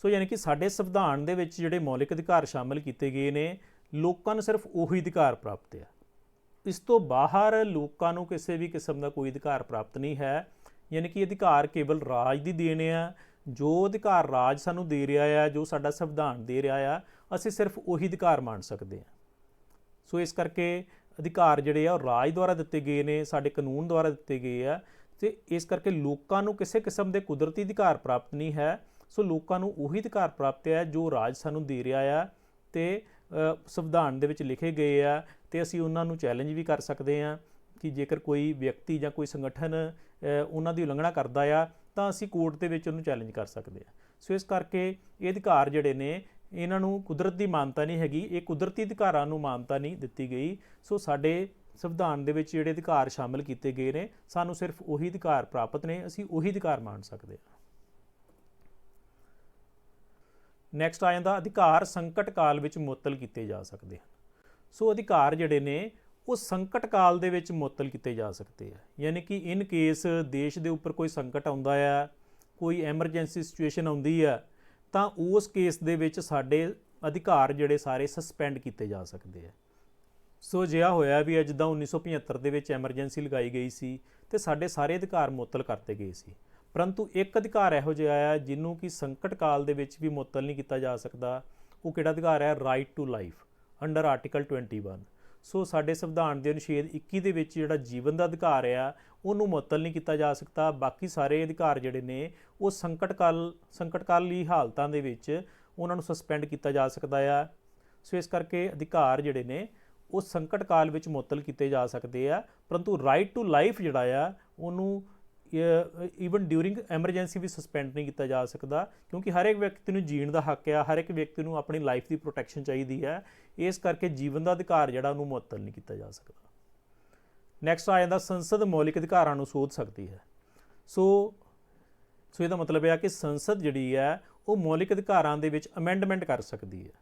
ਸੋ ਯਾਨੀ ਕਿ ਸਾਡੇ ਸੰਵਿਧਾਨ ਦੇ ਵਿੱਚ ਜਿਹੜੇ ਮੌਲਿਕ ਅਧਿਕਾਰ ਸ਼ਾਮਿਲ ਕੀਤੇ ਗਏ ਨੇ, ਲੋਕਾਂ ਨੂੰ ਸਿਰਫ ਉਹੀ ਅਧਿਕਾਰ ਪ੍ਰਾਪਤ ਆ, ਇਸ ਤੋਂ ਬਾਹਰ ਲੋਕਾਂ ਨੂੰ ਕਿਸੇ ਵੀ ਕਿਸਮ ਦਾ ਕੋਈ ਅਧਿਕਾਰ ਪ੍ਰਾਪਤ ਨਹੀਂ ਹੈ। ਯਾਨੀ ਕਿ ਅਧਿਕਾਰ ਕੇਵਲ ਰਾਜ ਦੀ ਦੇਣ ਆ। ਜੋ ਅਧਿਕਾਰ ਰਾਜ ਸਾਨੂੰ ਦੇ ਰਿਹਾ ਆ, ਜੋ ਸਾਡਾ ਸੰਵਿਧਾਨ ਦੇ ਰਿਹਾ ਆ, ਅਸੀਂ ਸਿਰਫ ਉਹੀ ਅਧਿਕਾਰ ਮਾਣ ਸਕਦੇ ਹਾਂ। ਸੋ ਇਸ ਕਰਕੇ ਅਧਿਕਾਰ ਜਿਹੜੇ ਆ ਉਹ ਰਾਜ ਦੁਆਰਾ ਦਿੱਤੇ ਗਏ ਨੇ, ਸਾਡੇ ਕਾਨੂੰਨ ਦੁਆਰਾ ਦਿੱਤੇ ਗਏ ਆ, ਤੇ ਇਸ ਕਰਕੇ ਲੋਕਾਂ ਨੂੰ ਕਿਸੇ ਕਿਸਮ ਦੇ ਕੁਦਰਤੀ ਅਧਿਕਾਰ ਪ੍ਰਾਪਤ ਨਹੀਂ ਹੈ। ਸੋ ਲੋਕਾਂ ਨੂੰ ਉਹੀ ਅਧਿਕਾਰ ਪ੍ਰਾਪਤ ਹੈ ਜੋ ਰਾਜ ਸਾਨੂੰ ਦੇ ਰਿਹਾ ਆ, ਤੇ ਸੰਵਿਧਾਨ ਦੇ ਵਿੱਚ ਲਿਖੇ ਗਏ ਆ, ਤੇ ਅਸੀਂ ਉਹਨਾਂ ਨੂੰ ਚੈਲੰਜ ਵੀ ਕਰ ਸਕਦੇ ਹਾਂ ਕਿ ਜੇਕਰ ਕੋਈ ਵਿਅਕਤੀ ਜਾਂ ਕੋਈ ਸੰਗਠਨ ਉਹਨਾਂ ਦੀ ਉਲੰਘਣਾ ਕਰਦਾ ਆ ਤਾਂ ਅਸੀਂ ਕੋਰਟ ਦੇ ਵਿੱਚ ਉਹਨੂੰ ਚੈਲੰਜ ਕਰ ਸਕਦੇ ਹਾਂ। ਸੋ ਇਸ ਕਰਕੇ ਇਹ ਅਧਿਕਾਰ ਜਿਹੜੇ ਨੇ ਇਹਨਾਂ ਨੂੰ ਕੁਦਰਤ ਦੀ ਮਾਨਤਾ ਨਹੀਂ ਹੈਗੀ, ਇਹ ਕੁਦਰਤੀ ਅਧਿਕਾਰਾਂ ਨੂੰ ਮਾਨਤਾ ਨਹੀਂ ਦਿੱਤੀ ਗਈ। ਸੋ ਸਾਡੇ ਸੰਵਿਧਾਨ ਦੇ ਵਿੱਚ ਜਿਹੜੇ ਅਧਿਕਾਰ ਸ਼ਾਮਿਲ ਕੀਤੇ ਗਏ ਨੇ, ਸਾਨੂੰ ਸਿਰਫ ਉਹੀ ਅਧਿਕਾਰ ਪ੍ਰਾਪਤ ਨੇ, ਅਸੀਂ ਉਹੀ ਅਧਿਕਾਰ ਮਾਣ ਸਕਦੇ ਹਾਂ। ਨੈਕਸਟ ਆ ਜਾਂਦਾ ਅਧਿਕਾਰ ਸੰਕਟ ਕਾਲ ਵਿੱਚ ਮੁਅੱਤਲ ਕੀਤੇ ਜਾ ਸਕਦੇ ਹਨ। ਸੋ ਅਧਿਕਾਰ ਜਿਹੜੇ ਨੇ ਉਹ ਸੰਕਟ ਕਾਲ ਦੇ ਵਿੱਚ ਮੁਅੱਤਲ ਕੀਤੇ ਜਾ ਸਕਦੇ ਆ, ਯਾਨੀ ਕਿ ਇਨ ਕੇਸ ਦੇਸ਼ ਦੇ ਉੱਪਰ ਕੋਈ ਸੰਕਟ ਆਉਂਦਾ ਆ, ਕੋਈ ਐਮਰਜੈਂਸੀ ਸਿਚੁਏਸ਼ਨ ਆਉਂਦੀ ਆ, ਤਾਂ ਉਸ ਕੇਸ ਦੇ ਵਿੱਚ ਸਾਡੇ ਅਧਿਕਾਰ ਜਿਹੜੇ ਸਾਰੇ ਸਸਪੈਂਡ ਕੀਤੇ ਜਾ ਸਕਦੇ ਆ। ਸੋ ਅਜਿਹਾ ਹੋਇਆ ਵੀ ਜਿੱਦਾਂ 1975 ਦੇ ਵਿੱਚ ਐਮਰਜੈਂਸੀ ਲਗਾਈ ਗਈ ਸੀ ਤੇ ਸਾਡੇ ਸਾਰੇ ਅਧਿਕਾਰ ਮੁਅੱਤਲ ਕਰਤੇ ਗਏ ਸੀ, ਪਰੰਤੂ ਇੱਕ ਅਧਿਕਾਰ ਇਹੋ ਜਿਹਾ ਆ ਜਿਹਨੂੰ ਕਿ ਸੰਕਟ ਕਾਲ ਦੇ ਵਿੱਚ ਵੀ ਮੁਅੱਤਲ ਨਹੀਂ ਕੀਤਾ ਜਾ ਸਕਦਾ। ਉਹ ਕਿਹੜਾ ਅਧਿਕਾਰ ਹੈ? Right to life under article 21। So ਸਾਡੇ ਸੰਵਿਧਾਨ ਦੇ ਅਨੁਛੇਦ 21 ਦੇ ਵਿੱਚ ਜਿਹੜਾ ਜੀਵਨ ਦਾ ਅਧਿਕਾਰ ਆ ਉਹਨੂੰ ਮੁਅੱਤਲ ਨਹੀਂ ਕੀਤਾ ਜਾ ਸਕਦਾ। ਬਾਕੀ ਸਾਰੇ ਅਧਿਕਾਰ ਜਿਹੜੇ ਨੇ ਉਹ ਸੰਕਟ ਕਾਲੀ ਹਾਲਤਾਂ ਦੇ ਵਿੱਚ ਉਹਨਾਂ ਨੂੰ ਸਸਪੈਂਡ ਕੀਤਾ ਜਾ ਸਕਦਾ ਆ। ਸੋ ਇਸ ਕਰਕੇ ਅਧਿਕਾਰ ਜਿਹੜੇ ਨੇ ਉਹ ਸੰਕਟ ਕਾਲ ਵਿੱਚ ਮੁਅੱਤਲ ਕੀਤੇ ਜਾ ਸਕਦੇ ਆ, ਪਰੰਤੂ ਰਾਈਟ ਟੂ ਲਾਈਫ ਜਿਹੜਾ ਆ ਉਹਨੂੰ ਈਵਨ ਡਿਊਰਿੰਗ ਐਮਰਜੈਂਸੀ ਵੀ ਸਸਪੈਂਡ ਨਹੀਂ ਕੀਤਾ ਜਾ ਸਕਦਾ, ਕਿਉਂਕਿ ਹਰ ਇੱਕ ਵਿਅਕਤੀ ਨੂੰ ਜੀਣ ਦਾ ਹੱਕ ਆ, ਹਰ ਇੱਕ ਵਿਅਕਤੀ ਨੂੰ ਆਪਣੀ ਲਾਈਫ ਦੀ ਪ੍ਰੋਟੈਕਸ਼ਨ ਚਾਹੀਦੀ ਹੈ। ਇਸ ਕਰਕੇ ਜੀਵਨ ਦਾ ਅਧਿਕਾਰ ਜਿਹੜਾ ਉਹਨੂੰ ਮੁਅੱਤਲ ਨਹੀਂ ਕੀਤਾ ਜਾ ਸਕਦਾ। ਨੈਕਸਟ ਆ ਜਾਂਦਾ ਸੰਸਦ ਮੌਲਿਕ ਅਧਿਕਾਰਾਂ ਨੂੰ ਸੋਧ ਸਕਦੀ ਹੈ। ਸੋ ਇਹਦਾ ਮਤਲਬ ਇਹ ਆ ਕਿ ਸੰਸਦ ਜਿਹੜੀ ਹੈ ਉਹ ਮੌਲਿਕ ਅਧਿਕਾਰਾਂ ਦੇ ਵਿੱਚ ਅਮੈਂਡਮੈਂਟ ਕਰ ਸਕਦੀ ਹੈ।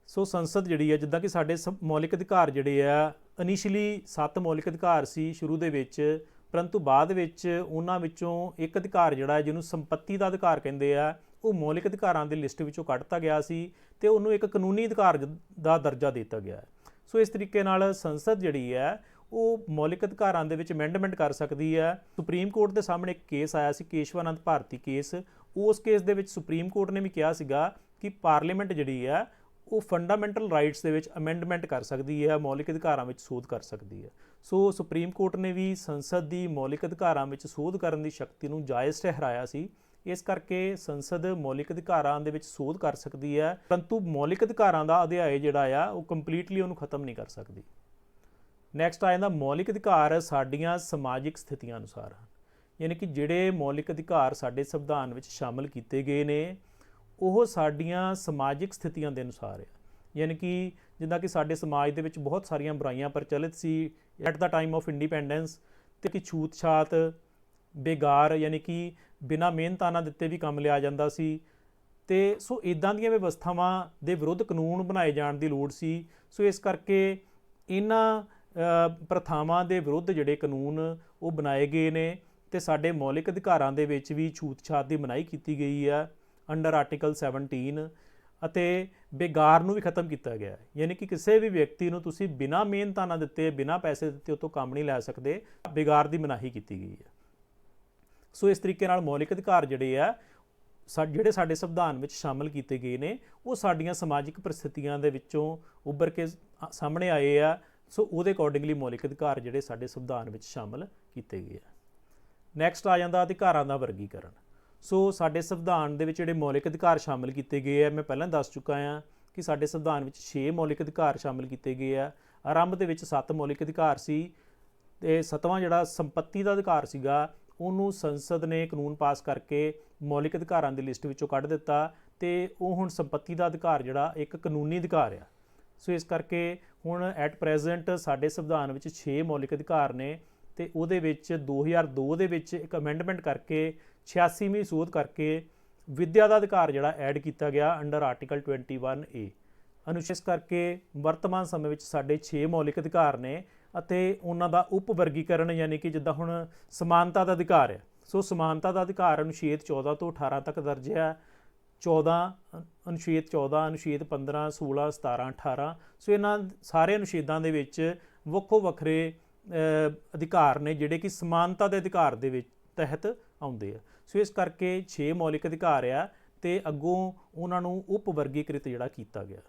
ਸੋ ਸੰਸਦ ਜਿਹੜੀ ਹੈ, ਜਿੱਦਾਂ ਕਿ ਸਾਡੇ ਮੌਲਿਕ ਅਧਿਕਾਰ ਜਿਹੜੇ ਆ ਇਨੀਸ਼ੀਅਲੀ 7 ਮੌਲਿਕ ਅਧਿਕਾਰ ਸੀ ਸ਼ੁਰੂ ਦੇ ਵਿੱਚ, ਪਰੰਤੂ ਬਾਅਦ ਵਿੱਚ ਉਹਨਾਂ ਵਿੱਚੋਂ ਇੱਕ ਅਧਿਕਾਰ ਜਿਹੜਾ ਜਿਹਨੂੰ ਸੰਪत्ति ਦਾ ਅਧਿਕਾਰ ਕਹਿੰਦੇ ਆ, ਉਹ ਮੌਲਿਕ ਅਧਿਕਾਰਾਂ ਦੀ ਲਿਸਟ ਵਿੱਚੋਂ ਕੱਢਤਾ ਗਿਆ ਸੀ ਤੇ ਉਹਨੂੰ ਇੱਕ ਕਾਨੂੰਨੀ ਅਧਿਕਾਰ ਦਾ ਦਰਜਾ ਦਿੱਤਾ ਗਿਆ। ਸੋ ਇਸ ਤਰੀਕੇ ਨਾਲ ਸੰਸਦ ਜਿਹੜੀ ਹੈ ਉਹ ਮੌਲਿਕ ਅਧਿਕਾਰਾਂ ਦੇ ਵਿੱਚ ਅਮੈਂਡਮੈਂਟ ਕਰ ਸਕਦੀ ਹੈ। ਸੁਪਰੀਮ ਕੋਰਟ ਦੇ ਸਾਹਮਣੇ ਇੱਕ ਕੇਸ ਆਇਆ ਸੀ, ਕੇਸ਼ਵਾਨੰਦ ਭਾਰਤੀ ਕੇਸ। ਉਸ ਕੇਸ ਦੇ ਵਿੱਚ ਸੁਪਰੀਮ ਕੋਰਟ ਨੇ ਵੀ ਕਿਹਾ ਸੀਗਾ ਕਿ ਪਾਰਲੀਮੈਂਟ ਜਿਹੜੀ ਹੈ ਉਹ ਫੰਡਾਮੈਂਟਲ ਰਾਈਟਸ ਦੇ ਵਿੱਚ ਅਮੈਂਡਮੈਂਟ ਕਰ ਸਕਦੀ ਹੈ, ਮੌਲਿਕ ਅਧਿਕਾਰਾਂ ਵਿੱਚ ਸੋਧ ਕਰ ਸਕਦੀ ਹੈ। ਸੋ ਸੁਪਰੀਮ ਕੋਰਟ ਨੇ ਵੀ ਸੰਸਦ ਦੀ ਮੌਲਿਕ ਅਧਿਕਾਰਾਂ ਵਿੱਚ ਸੋਧ ਕਰਨ ਦੀ ਸ਼ਕਤੀ ਨੂੰ ਜਾਇਜ਼ ਠਹਿਰਾਇਆ ਸੀ। ਇਸ ਕਰਕੇ ਸੰਸਦ ਮੌਲਿਕ ਅਧਿਕਾਰਾਂ ਦੇ ਵਿੱਚ ਸੋਧ ਕਰ ਸਕਦੀ ਹੈ, ਪਰੰਤੂ ਮੌਲਿਕ ਅਧਿਕਾਰਾਂ ਦਾ ਅਧਿਆਇ ਜਿਹੜਾ ਆ ਉਹ ਕੰਪਲੀਟਲੀ ਉਹਨੂੰ ਖਤਮ ਨਹੀਂ ਕਰ ਸਕਦੀ। ਨੈਕਸਟ ਆ ਜਾਂਦਾ ਮੌਲਿਕ ਅਧਿਕਾਰ ਸਾਡੀਆਂ ਸਮਾਜਿਕ ਸਥਿਤੀਆਂ ਅਨੁਸਾਰ ਹਨ, ਯਾਨੀ ਕਿ ਜਿਹੜੇ ਮੌਲਿਕ ਅਧਿਕਾਰ ਸਾਡੇ ਸੰਵਿਧਾਨ ਵਿੱਚ ਸ਼ਾਮਲ ਕੀਤੇ ਗਏ ਨੇ ਉਹ ਸਾਡੀਆਂ ਸਮਾਜਿਕ ਸਥਿਤੀਆਂ ਦੇ ਅਨੁਸਾਰ ਹੈ। ਯਾਨੀ ਕਿ ਜਿੱਦਾਂ ਕਿ ਸਾਡੇ ਸਮਾਜ ਦੇ ਵਿੱਚ ਬਹੁਤ ਸਾਰੀਆਂ ਬੁਰਾਈਆਂ ਪ੍ਰਚਲਿਤ ਸੀ at the time of independence, ਤੇ ਕਿ ਛੂਤ ਛਾਤ, ਬੇਗਾਰ ਯਾਨੀ ਕਿ ਬਿਨਾਂ ਮਿਹਨਤਾਂ ਨਾਲ ਦਿੱਤੇ ਵੀ ਕੰਮ ਲਿਆ ਜਾਂਦਾ ਸੀ, ਤੇ ਸੋ ਇੱਦਾਂ ਦੀਆਂ ਵਿਵਸਥਾਵਾਂ ਦੇ ਵਿਰੁੱਧ ਕਾਨੂੰਨ ਬਣਾਏ ਜਾਣ ਦੀ ਲੋੜ ਸੀ। ਸੋ ਇਸ ਕਰਕੇ ਇਹਨਾਂ ਪ੍ਰਥਾਵਾਂ ਦੇ ਵਿਰੁੱਧ ਜਿਹੜੇ ਕਾਨੂੰਨ ਉਹ ਬਣਾਏ ਗਏ ਨੇ, ਤੇ ਸਾਡੇ ਮੌਲਿਕ ਅਧਿਕਾਰਾਂ ਦੇ ਵਿੱਚ ਵੀ ਛੂਤ ਛਾਤ ਦੀ ਮਨਾਹੀ ਕੀਤੀ ਗਈ ਆ ਅੰਡਰ ਆਰਟੀਕਲ 17, ਅਤੇ ਬੇਗਾਰ ਨੂੰ ਵੀ ਖਤਮ ਕੀਤਾ ਗਿਆ। ਯਾਨੀ ਕਿ ਕਿਸੇ ਵੀ ਵਿਅਕਤੀ ਨੂੰ ਤੁਸੀਂ ਬਿਨਾਂ ਮਿਹਨਤਾਂ ਨਾਲ ਦਿੱਤੇ, ਬਿਨਾਂ ਪੈਸੇ ਦਿੱਤੇ ਉਹ ਤੋਂ ਕੰਮ ਨਹੀਂ ਲੈ ਸਕਦੇ, ਬੇਗਾਰ ਦੀ ਮਨਾਹੀ ਕੀਤੀ ਗਈ ਹੈ। ਸੋ ਇਸ ਤਰੀਕੇ ਨਾਲ ਮੌਲਿਕ ਅਧਿਕਾਰ ਜਿਹੜੇ ਆ ਜਿਹੜੇ ਸਾਡੇ ਸੰਵਿਧਾਨ ਵਿੱਚ ਸ਼ਾਮਲ ਕੀਤੇ ਗਏ ਨੇ ਉਹ ਸਾਡੀਆਂ ਸਮਾਜਿਕ ਪਰਿਸਥਿਤੀਆਂ ਦੇ ਵਿੱਚੋਂ ਉੱਭਰ ਕੇ ਸਾਹਮਣੇ ਆਏ ਆ। ਸੋ ਉਹਦੇ ਅਕੋਰਡਿੰਗਲੀ ਮੌਲਿਕ ਅਧਿਕਾਰ ਜਿਹੜੇ ਸਾਡੇ ਸੰਵਿਧਾਨ ਵਿੱਚ ਸ਼ਾਮਲ ਕੀਤੇ ਗਏ ਆ। ਨੈਕਸਟ ਆ ਜਾਂਦਾ ਅਧਿਕਾਰਾਂ ਦਾ ਵਰਗੀਕਰਨ। ਸੋ ਸਾਡੇ ਸੰਵਿਧਾਨ ਦੇ ਵਿੱਚ ਜਿਹੜੇ ਮੌਲਿਕ ਅਧਿਕਾਰ ਸ਼ਾਮਿਲ ਕੀਤੇ ਗਏ ਆ, ਮੈਂ ਪਹਿਲਾਂ ਦੱਸ ਚੁੱਕਾ ਹਾਂ ਕਿ ਸਾਡੇ ਸੰਵਿਧਾਨ ਵਿੱਚ 6 ਮੌਲਿਕ ਅਧਿਕਾਰ ਸ਼ਾਮਿਲ ਕੀਤੇ ਗਏ ਆ। ਆਰੰਭ ਦੇ ਵਿੱਚ 7 ਮੌਲਿਕ ਅਧਿਕਾਰ ਸੀ ਤੇ 7ਵਾਂ ਜਿਹੜਾ ਸੰਪत्ति ਦਾ ਅਧਿਕਾਰ ਸੀਗਾ ਉਹਨੂੰ ਸੰਸਦ ਨੇ ਕਾਨੂੰਨ ਪਾਸ ਕਰਕੇ ਮੌਲਿਕ ਅਧਿਕਾਰਾਂ ਦੀ ਲਿਸਟ ਵਿੱਚੋਂ ਕੱਢ ਦਿੱਤਾ ਤੇ ਉਹ ਹੁਣ ਸੰਪत्ति ਦਾ ਅਧਿਕਾਰ ਜਿਹੜਾ ਇੱਕ ਕਾਨੂੰਨੀ ਅਧਿਕਾਰ ਆ। ਸੋ ਇਸ ਕਰਕੇ ਹੁਣ ਐਟ ਪ੍ਰੈਜ਼ੈਂਟ ਸਾਡੇ ਸੰਵਿਧਾਨ ਵਿੱਚ 6 ਮੌਲਿਕ ਅਧਿਕਾਰ ਨੇ ਤੇ ਉਹਦੇ ਵਿੱਚ 2002 ਦੇ ਵਿੱਚ ਇੱਕ ਅਮੈਂਡਮੈਂਟ ਕਰਕੇ 86ਵੀਂ ਸੋਧ ਕਰਕੇ ਵਿੱਦਿਆ ਦਾ ਅਧਿਕਾਰ ਜਿਹੜਾ ਐਡ ਕੀਤਾ ਗਿਆ ਅੰਡਰ ਆਰਟੀਕਲ 21A ਅਨੁਛੇਦ ਕਰਕੇ ਵਰਤਮਾਨ ਸਮੇਂ ਵਿੱਚ ਸਾਡੇ 6 ਮੌਲਿਕ ਅਧਿਕਾਰ ਨੇ ਅਤੇ ਉਹਨਾਂ ਦਾ ਉਪ ਵਰਗੀਕਰਨ ਯਾਨੀ ਕਿ ਜਿੱਦਾਂ ਹੁਣ ਸਮਾਨਤਾ ਦਾ ਅਧਿਕਾਰ ਹੈ। ਸੋ ਸਮਾਨਤਾ ਦਾ ਅਧਿਕਾਰ ਅਨੁਛੇਦ 14 ਤੋਂ 18 ਤੱਕ ਦਰਜ ਹੈ। 14 ਅਨੁਛੇਦ 14 ਅਨੁਛੇਦ 15 16 17 18 ਸੋ ਇਹਨਾਂ ਸਾਰੇ ਅਨੁਛੇਦਾਂ ਦੇ ਵਿੱਚ ਵੱਖੋ ਵੱਖਰੇ ਅਧਿਕਾਰ ਨੇ ਜਿਹੜੇ ਕਿ ਸਮਾਨਤਾ ਦੇ ਅਧਿਕਾਰ ਦੇ ਵਿੱਚ ਤਹਿਤ ਆਉਂਦੇ ਆ। ਸੋ ਇਸ ਕਰਕੇ 6 ਮੌਲਿਕ ਅਧਿਕਾਰ ਆ ਤੇ ਅੱਗੋਂ ਉਹਨਾਂ ਨੂੰ ਉਪ ਵਰਗੀਕ੍ਰਿਤ ਜਿਹੜਾ ਕੀਤਾ ਗਿਆ।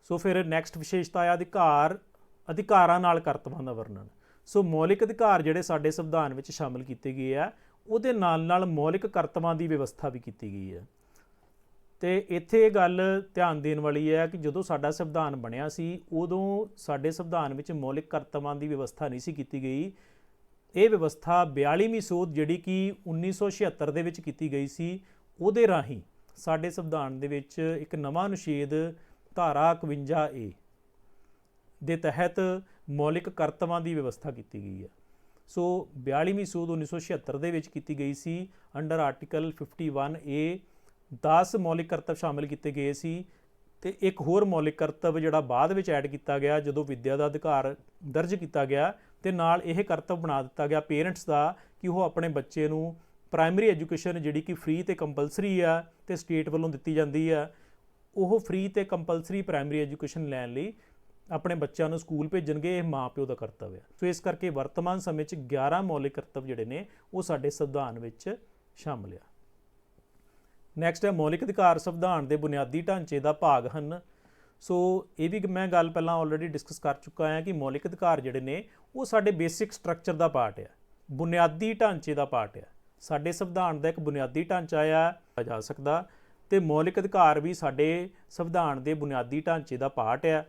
ਸੋ ਫਿਰ ਨੈਕਸਟ ਵਿਸ਼ੇਸ਼ਤਾ ਆ ਅਧਿਕਾਰਾਂ ਨਾਲ ਕਰਤਵਾਂ ਦਾ ਵਰਣਨ। ਸੋ ਮੌਲਿਕ ਅਧਿਕਾਰ ਜਿਹੜੇ ਸਾਡੇ ਸੰਵਿਧਾਨ ਵਿੱਚ ਸ਼ਾਮਿਲ ਕੀਤੇ ਗਏ ਆ ਉਹਦੇ ਨਾਲ ਮੌਲਿਕ ਕਰਤਵਾਂ ਦੀ ਵਿਵਸਥਾ ਵੀ ਕੀਤੀ ਗਈ ਹੈ। ਤੇ ਇੱਥੇ ਇਹ ਗੱਲ ਧਿਆਨ ਦੇਣ ਵਾਲੀ ਹੈ ਕਿ ਜਦੋਂ ਸਾਡਾ ਸੰਵਿਧਾਨ ਬਣਿਆ ਸੀ ਉਦੋਂ ਸਾਡੇ ਸੰਵਿਧਾਨ ਵਿੱਚ ਮੌਲਿਕ ਕਰਤਵਾਂ ਦੀ ਵਿਵਸਥਾ ਨਹੀਂ ਸੀ ਕੀਤੀ ਗਈ। ਇਹ ਵਿਵਸਥਾ 42ਵੀਂ ਸੋਧ ਜਿਹੜੀ ਕਿ 1976 ਦੇ ਵਿੱਚ ਕੀਤੀ ਗਈ ਸੀ ਉਹਦੇ ਰਾਹੀਂ ਸਾਡੇ ਸੰਵਿਧਾਨ ਦੇ ਵਿੱਚ ਇੱਕ ਨਵਾਂ ਅਨੁਛੇਦ ਧਾਰਾ 51A ਦੇ ਤਹਿਤ ਮੌਲਿਕ ਕਰਤਵਾਂ ਦੀ ਵਿਵਸਥਾ ਕੀਤੀ ਗਈ ਹੈ। ਸੋ 42ਵੀਂ ਸੋਧ 1976 ਦੇ ਵਿੱਚ ਕੀਤੀ ਗਈ ਸੀ ਅੰਡਰ ਆਰਟੀਕਲ 51A 10 ਮੌਲਿਕ ਕਰਤਵ ਸ਼ਾਮਿਲ ਕੀਤੇ ਗਏ ਸੀ ਤੇ ਇੱਕ ਹੋਰ ਮੌਲਿਕ ਕਰਤਵ ਜਿਹੜਾ ਬਾਅਦ ਵਿੱਚ ਐਡ ਕੀਤਾ ਗਿਆ ਜਦੋਂ ਵਿੱਦਿਆ ਦਾ ਅਧਿਕਾਰ ਦਰਜ ਕੀਤਾ ਗਿਆ ਤੇ ਨਾਲ ਇਹ ਕਰਤਵ ਬਣਾ ਦਿੱਤਾ ਗਿਆ ਪੇਰੈਂਟਸ ਦਾ ਕਿ ਉਹ ਆਪਣੇ ਬੱਚੇ ਨੂੰ ਪ੍ਰਾਇਮਰੀ ਐਜੂਕੇਸ਼ਨ ਜਿਹੜੀ ਕਿ ਫ੍ਰੀ ਤੇ ਕੰਪਲਸਰੀ ਆ ਤੇ ਸਟੇਟ ਵੱਲੋਂ ਦਿੱਤੀ ਜਾਂਦੀ ਆ ਉਹ ਫ੍ਰੀ ਤੇ ਕੰਪਲਸਰੀ ਪ੍ਰਾਇਮਰੀ ਐਜੂਕੇਸ਼ਨ ਲੈਣ ਲਈ ਆਪਣੇ ਬੱਚਿਆਂ ਨੂੰ ਸਕੂਲ ਭੇਜਣਗੇ। ਇਹ ਮਾਂ ਪਿਓ ਦਾ ਕਰਤਵ ਹੈ। ਸੋ ਇਸ ਕਰਕੇ ਵਰਤਮਾਨ ਸਮੇਂ 'ਚ 11 ਮੌਲਿਕ ਕਰਤਵ ਜਿਹੜੇ ਨੇ ਉਹ ਸਾਡੇ ਸੰਵਿਧਾਨ ਵਿੱਚ ਸ਼ਾਮਲ ਆ। ਨੈਕਸਟ ਹੈ ਮੌਲਿਕ ਅਧਿਕਾਰ ਸੰਵਿਧਾਨ ਦੇ ਬੁਨਿਆਦੀ ਢਾਂਚੇ ਦਾ ਭਾਗ ਹਨ। ਸੋ ਇਹ ਵੀ ਮੈਂ ਗੱਲ ਪਹਿਲਾਂ ਆਲਰੇਡੀ ਡਿਸਕਸ ਕਰ ਚੁੱਕਾ ਹਾਂ ਕਿ ਮੌਲਿਕ ਅਧਿਕਾਰ ਜਿਹੜੇ ਨੇ ਉਹ ਸਾਡੇ ਬੇਸਿਕ ਸਟਰਕਚਰ ਦਾ ਪਾਰਟ ਆ, ਬੁਨਿਆਦੀ ਢਾਂਚੇ ਦਾ ਪਾਰਟ ਆ। ਸਾਡੇ ਸੰਵਿਧਾਨ ਦਾ ਇੱਕ ਬੁਨਿਆਦੀ ਢਾਂਚਾ ਆ ਜਾ ਸਕਦਾ ਤੇ ਮੌਲਿਕ ਅਧਿਕਾਰ ਵੀ ਸਾਡੇ ਸੰਵਿਧਾਨ ਦੇ ਬੁਨਿਆਦੀ ਢਾਂਚੇ ਦਾ ਪਾਰਟ ਆ।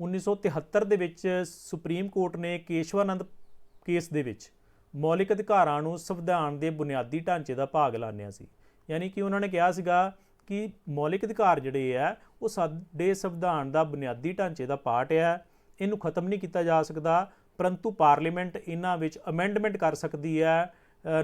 1973 ਦੇ ਵਿੱਚ ਸੁਪਰੀਮ ਕੋਰਟ ਨੇ ਕੇਸ਼ਵਾਨੰਦ ਕੇਸ ਦੇ ਵਿੱਚ ਮੌਲਿਕ ਅਧਿਕਾਰਾਂ ਨੂੰ ਸੰਵਿਧਾਨ ਦੇ ਬੁਨਿਆਦੀ ਢਾਂਚੇ ਦਾ ਭਾਗ ਐਲਾਨਿਆ ਸੀ। ਯਾਨੀ ਕਿ ਉਹਨਾਂ ਨੇ ਕਿਹਾ ਸੀਗਾ ਕਿ ਮੌਲਿਕ ਅਧਿਕਾਰ ਜਿਹੜੇ ਆ ਉਹ ਸਾਡੇ ਸੰਵਿਧਾਨ ਦਾ ਬੁਨਿਆਦੀ ਢਾਂਚੇ ਦਾ ਪਾਰਟ ਆ, ਇਹਨੂੰ ਖਤਮ ਨਹੀਂ ਕੀਤਾ ਜਾ ਸਕਦਾ ਪਰੰਤੂ ਪਾਰਲੀਮੈਂਟ ਇਹਨਾਂ ਵਿੱਚ ਅਮੈਂਡਮੈਂਟ ਕਰ ਸਕਦੀ ਹੈ,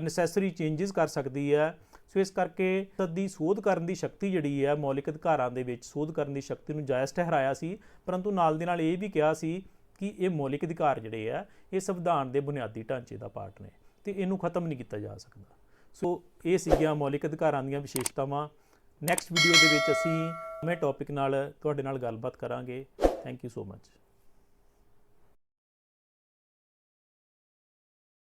ਨੈਸੈਸਰੀ ਚੇਂਜਸ ਕਰ ਸਕਦੀ ਹੈ। ਸੋ ਇਸ ਕਰਕੇ ਦੀ ਸੋਧ ਕਰਨ ਦੀ ਸ਼ਕਤੀ ਜਿਹੜੀ ਹੈ ਮੌਲਿਕ ਅਧਿਕਾਰਾਂ ਦੇ ਵਿੱਚ ਸੋਧ ਕਰਨ ਦੀ ਸ਼ਕਤੀ ਨੂੰ ਜਾਇਜ਼ ਠਹਿਰਾਇਆ ਸੀ ਪਰੰਤੂ ਨਾਲ ਦੀ ਨਾਲ ਇਹ ਵੀ ਕਿਹਾ ਸੀ ਕਿ ਇਹ ਮੌਲਿਕ ਅਧਿਕਾਰ ਜਿਹੜੇ ਆ ਇਹ ਸੰਵਿਧਾਨ ਦੇ ਬੁਨਿਆਦੀ ਢਾਂਚੇ ਦਾ ਪਾਰਟ ਨੇ ਤੇ ਇਹਨੂੰ ਖਤਮ ਨਹੀਂ ਕੀਤਾ ਜਾ ਸਕਦਾ। ਸੋ ਇਹ ਸੀਗੀਆਂ ਮੌਲਿਕ ਅਧਿਕਾਰਾਂ ਦੀਆਂ ਵਿਸ਼ੇਸ਼ਤਾਵਾਂ। ਨੈਕਸਟ ਵੀਡੀਓ ਦੇ ਵਿੱਚ ਅਸੀਂ ਨਵੇਂ ਟੌਪਿਕ ਨਾਲ ਤੁਹਾਡੇ ਨਾਲ ਗੱਲਬਾਤ ਕਰਾਂਗੇ। Thank you so much.